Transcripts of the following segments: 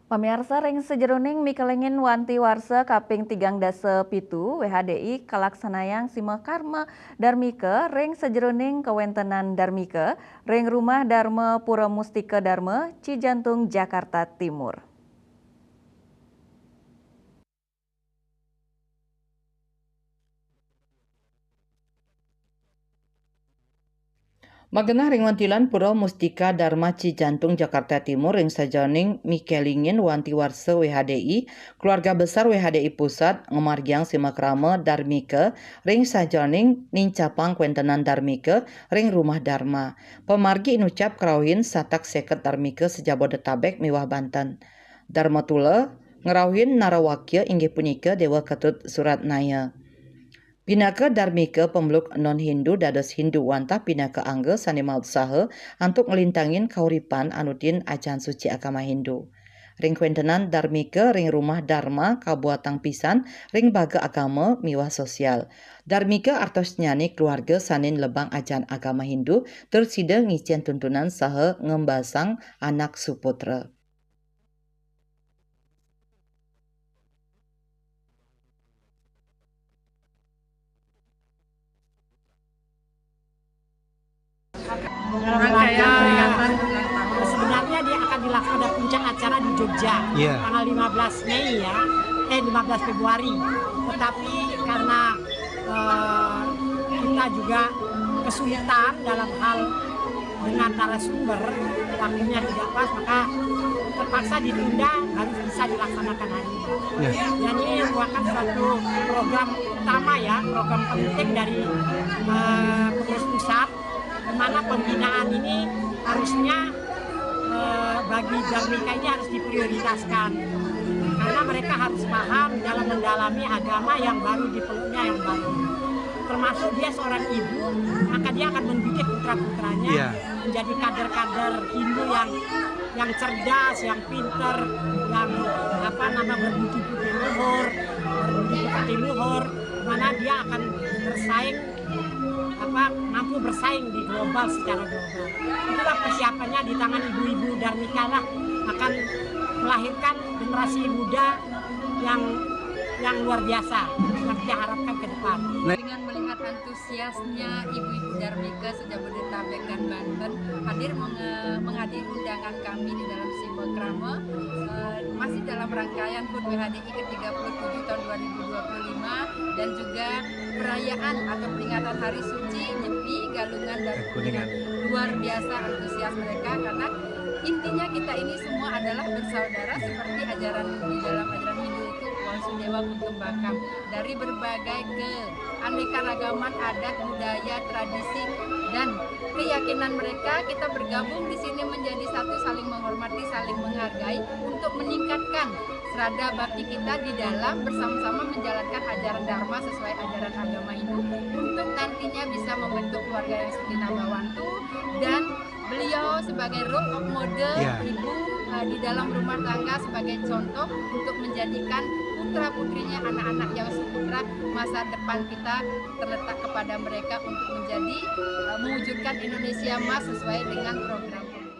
Pamirsa ring sejeroning mikelengin wanti warsa kaping 37 WHDI kalaksanayang sima karma darmika ring sejeroning kewentenan darmika ring rumah Dharma Pura Mustika Dharma Cijantung Jakarta Timur. Magenah ring wantilan Pura Mustika Dharma Cijantung Jakarta Timur ring sajoning mikelingin wanti warsa WHDI keluarga besar WHDI Pusat ngemargiang simakrama Darmika ring sajoning nincapang kwentenan Darmika ring rumah Dharma. Pemargi inucap kerawin satak seket Darmika sejabodetabek miwah Banten. Dharma tula ngerawin narawakya inggih punika Dewa Ketut Suratnaya. Pinaka Darmika pemeluk non-Hindu dados Hindu wantah pinaka angga sani mautsaha untuk ngelintangin kauripan anutin ajan suci agama Hindu. Ring kwentenan Darmika ring rumah Dharma kabuatang pisan ring baga agama miwah sosial. Darmika artos nyani keluarga sanin lebang ajan agama Hindu tersida ngicen tuntunan saha ngembasang anak suputra. Rangkaian sebenarnya dia akan dilaksanakan puncak acara di Jogja tanggal 15 Mei ya, 15 Februari. Tetapi karena kita juga kesulitan dalam hal dengan narasumber, waktunya tidak pas, maka terpaksa ditunda, harus bisa dilaksanakan hari ini. Dan ini merupakan suatu program utama ya, program penting dari pengurus pusat, di mana pembinaan ini harusnya bagi Darmika ini harus diprioritaskan karena mereka harus paham dalam mendalami agama yang baru dipeluknya yang baru, termasuk dia seorang ibu, maka dia akan mendidik putra-putranya menjadi kader-kader Hindu yang cerdas, yang pinter, yang berbudi luhur, mana dia akan bersaing mampu bersaing di global secara global. Itulah persiapannya di tangan ibu-ibu Darmika lah, akan melahirkan generasi muda yang luar biasa yang kita harapkan ke depan. Dengan melihat antusiasnya ibu-ibu Darmika sejabodetabek dan Banten hadir menghadiri undangan kami di dalam Simakrama masih dalam rangkaian HUT WHDI ke-37 tahun 2025 dan juga perayaan atau peringatan Hari Suci Nyepi Galungan dan Kuningan. Luar biasa antusias mereka karena intinya kita ini semua adalah bersaudara seperti ajaran di dalam ajaran Hindu itu Wasudewa Kutumbakam. Dari berbagai keanekaragaman adat, budaya, tradisi dan keyakinan mereka, kita bergabung di sini menjadi satu, saling menghormati, saling menghargai untuk meningkatkan serada bakti kita di dalam bersama-sama menjalankan ajaran Dharma sesuai ajaran agama Hindu untuk nantinya bisa membentuk keluarga yang sakinah mawaddah dan beliau sebagai role of model ibu di dalam rumah tangga sebagai contoh untuk menjadikan putra-putrinya, anak-anak yang seputra masa depan kita terletak kepada mereka untuk menjadi mewujudkan Indonesia Emas sesuai dengan program pemerintah.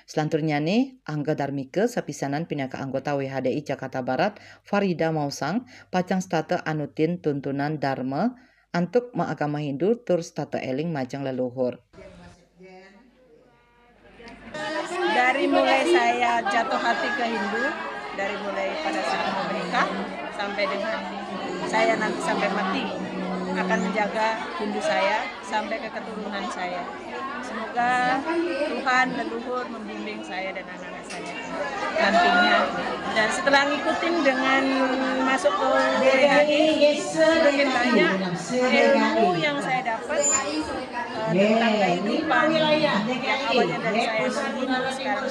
Selanjutnya nih, Angga Darmika sapisanan pinaka anggota WHDI Jakarta Barat Farida Mausang pacang stata anutin tuntunan Dharma untuk agama Hindu tur stata eling majang leluhur. Dari mulai saya jatuh hati ke Hindu, dari mulai pada saat mau menikah sampai dengan saya nanti sampai mati akan menjaga Hindu saya sampai ke keturunan saya. Semoga Tuhan leluhur membimbing saya dan anak-anak saya nantinya. Dan setelah ngikutin dengan masuk ke WHI, semakin banyak ilmu yang saya dapat tentang kehidupan yang awalnya dari saya Hindu sekarang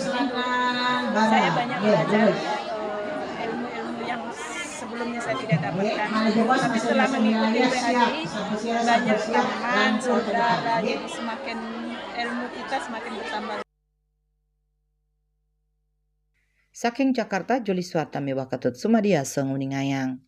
saya banyak belajar ilmu-ilmu yang sebelumnya saya tidak dapatkan. Tapi setelah mengikuti WHI, banyak teman, saudara, jadi semakin ilmu kita semakin bertambah. Saking Jakarta, Juli Suarta Mewah Ketut Sumadia Senguningayang.